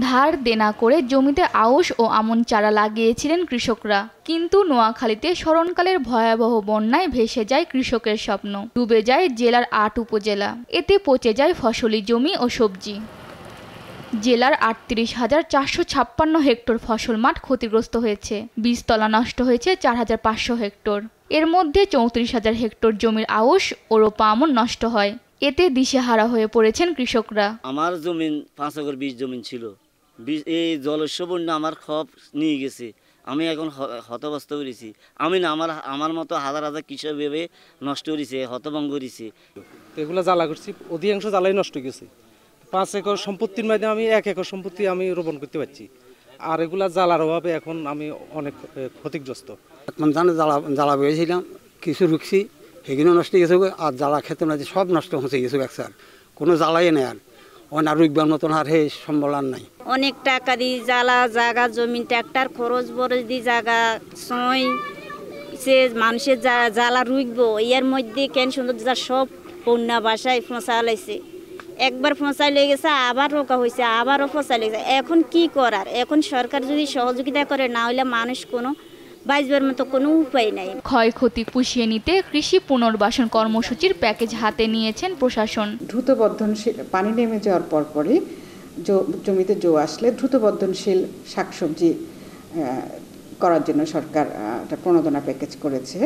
ধার দেনা করে জমিতে আউশ ও আমন চারা লাগিয়েছিলেন কৃষকরা, কিন্তু নোয়াখালীতে স্মরণকালের ভয়াবহ বন্যায় ভেসে যায় কৃষকের স্বপ্ন, ডুবে যায় জেলার ৮ উপজেলা। এতে পচে যায় ফসলি জমি ও সবজি। জেলার ৩৮,৪৫৬ হেক্টর ফসল মাঠ ক্ষতিগ্রস্ত হয়েছে, বীজতলা নষ্ট হয়েছে ৪,৫০০ হেক্টর। এর মধ্যে ৩৪,০০০ হেক্টর জমির আউশ ও রোপা আমন নষ্ট হয়। এতে দিশেহারা হয়ে পড়েছেন কৃষকরা। আমার জমিন ৫ একর বীজ জমিন ছিল, এই জলস্য বন্যা আমার খপ নিয়ে গেছে। আমি এখন হতবাস্ত করেছি। আমি না, আমার মতো হাজার হাজার কৃষক ভেবে নষ্ট করেছে, হতভঙ্গ করেছে। এগুলো জ্বালা করছি, অধিকাংশ জ্বালাই নষ্ট গেছে। ৫ একর সম্পত্তির মধ্যে আমি ১ একর সম্পত্তি আমি রোপণ করতে পারছি, আর এগুলা জ্বালার অভাবে এখন আমি অনেক ক্ষতিগ্রস্ত। জ্বালা বেড়েছিলাম, কিছু রুখছি, সেগুলো নষ্ট গেছে। আর জ্বালা খেতে না, সব নষ্ট হয়ে গেছে একসার, কোনো জ্বালাই নেই। আর আর রুখবার মতন আর হে সম্বল আর নাই। অনেক টাকা দিয়ে জ্বালা জায়গা জমি ট্রাক্টর খরচ বরচ দিয়ে জায়গা ছয় সে মানুষের জ্বালা রুখবো, এর মধ্যে কেন সুন্দর সব বন্যা বাসায় ফোঁসা লাইছে। একবার ফোঁসাই লেগে গেছে, আবার রোকা হয়েছে, আবারও ফোঁসা লেগেছে। এখন কি করার? এখন সরকার যদি সহযোগিতা করে, না হলে মানুষ কোনো বাঁচবার মতো কোনো উপায় নাই। ক্ষয়ক্ষতি পুষিয়ে নিতে কৃষি পুনর্বাসন কর্মসূচির প্যাকেজ হাতে নিয়েছেন প্রশাসন। দ্রুত বর্ধনশীল পানি নেমে যাওয়ার পরপরই জমিতে জো আসলে দ্রুত বর্ধনশীল শাকসবজি করার জন্য সরকার একটা প্রণোদনা প্যাকেজ করেছে,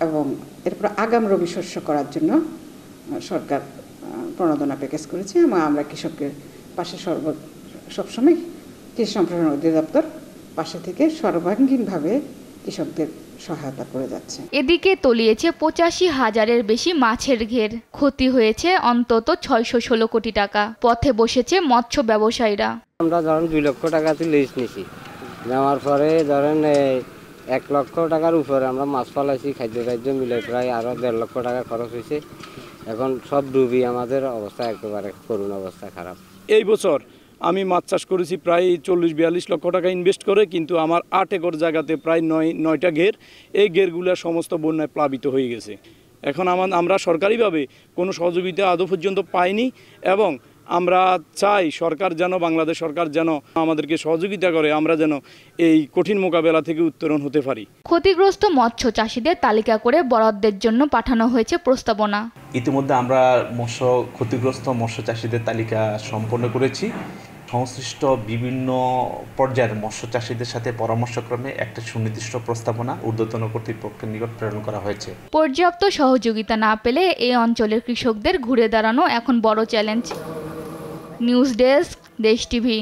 এবং এরপর আগাম রবি শস্য করার জন্য সরকার প্রণোদনা প্যাকেজ করেছে। এবং আমরা কৃষকের পাশে সবসময় কৃষি সম্প্রসারণ অধিদপ্তর পাশে থেকে সর্বাঙ্গীনভাবে কৃষকদের সহায়তা করে যাচ্ছে। এদিকে তলিয়েছে ৮৫,০০০-এর বেশি মাছের ঘের, ক্ষতি হয়েছে অন্তত ৬১৬ কোটি টাকা। পথে বসেছে মৎস্য ব্যবসায়ীরা। আমরা ধরেন ২ লক্ষ টাকা লিজ নিছি, নেওয়ার পরে ধরেন ১ লক্ষ টাকার উপরে আমরা মাছ ফলাইছি, খাদ্য মিলে প্রায় আরো ১.৫ লক্ষ টাকা খরচ হয়েছে। এখন সব ডুবি, আমাদের অবস্থা একেবারে করুণ অবস্থা, খারাপ। এই বছর আমি মাছ চাষ করেছি প্রায় ৪০-৪২ লক্ষ টাকা ইনভেস্ট করে, কিন্তু আমার ৮ একর জায়গাতে প্রায় ৯টা ঘের, এই ঘেরগুলো সমস্ত বন্যায় প্লাবিত হয়ে গেছে। এখন আমরা সরকারিভাবে কোনো সহযোগিতা আদৌ পর্যন্ত পাইনি, এবং আমরা চাই সরকার যেন, বাংলাদেশ সরকার যেন আমাদেরকে সহযোগিতা করে, আমরা যেন এই কঠিন মোকাবেলা থেকে উত্তরণ হতে পারি। ক্ষতিগ্রস্ত মৎস্য চাষিদের তালিকা করে বরাদ্দের জন্য পাঠানো হয়েছে প্রস্তাবনা। ইতিমধ্যে আমরা ক্ষতিগ্রস্ত মৎস্য চাষিদের তালিকা সম্পন্ন করেছি। সংশ্লিষ্ট বিভিন্ন পর্যায়ের মৎস্য চাষিদের সাথে পরামর্শক্রমে একটা সুনির্দিষ্ট প্রস্তাবনা ঊর্ধ্বতন কর্তৃপক্ষের নিকট প্রেরণ করা হয়েছে। পর্যাপ্ত সহযোগিতা না পেলে এই অঞ্চলের কৃষকদের ঘুরে দাঁড়ানো এখন বড় চ্যালেঞ্জ। নিউজ ডেস্ক, দেশ টিভি।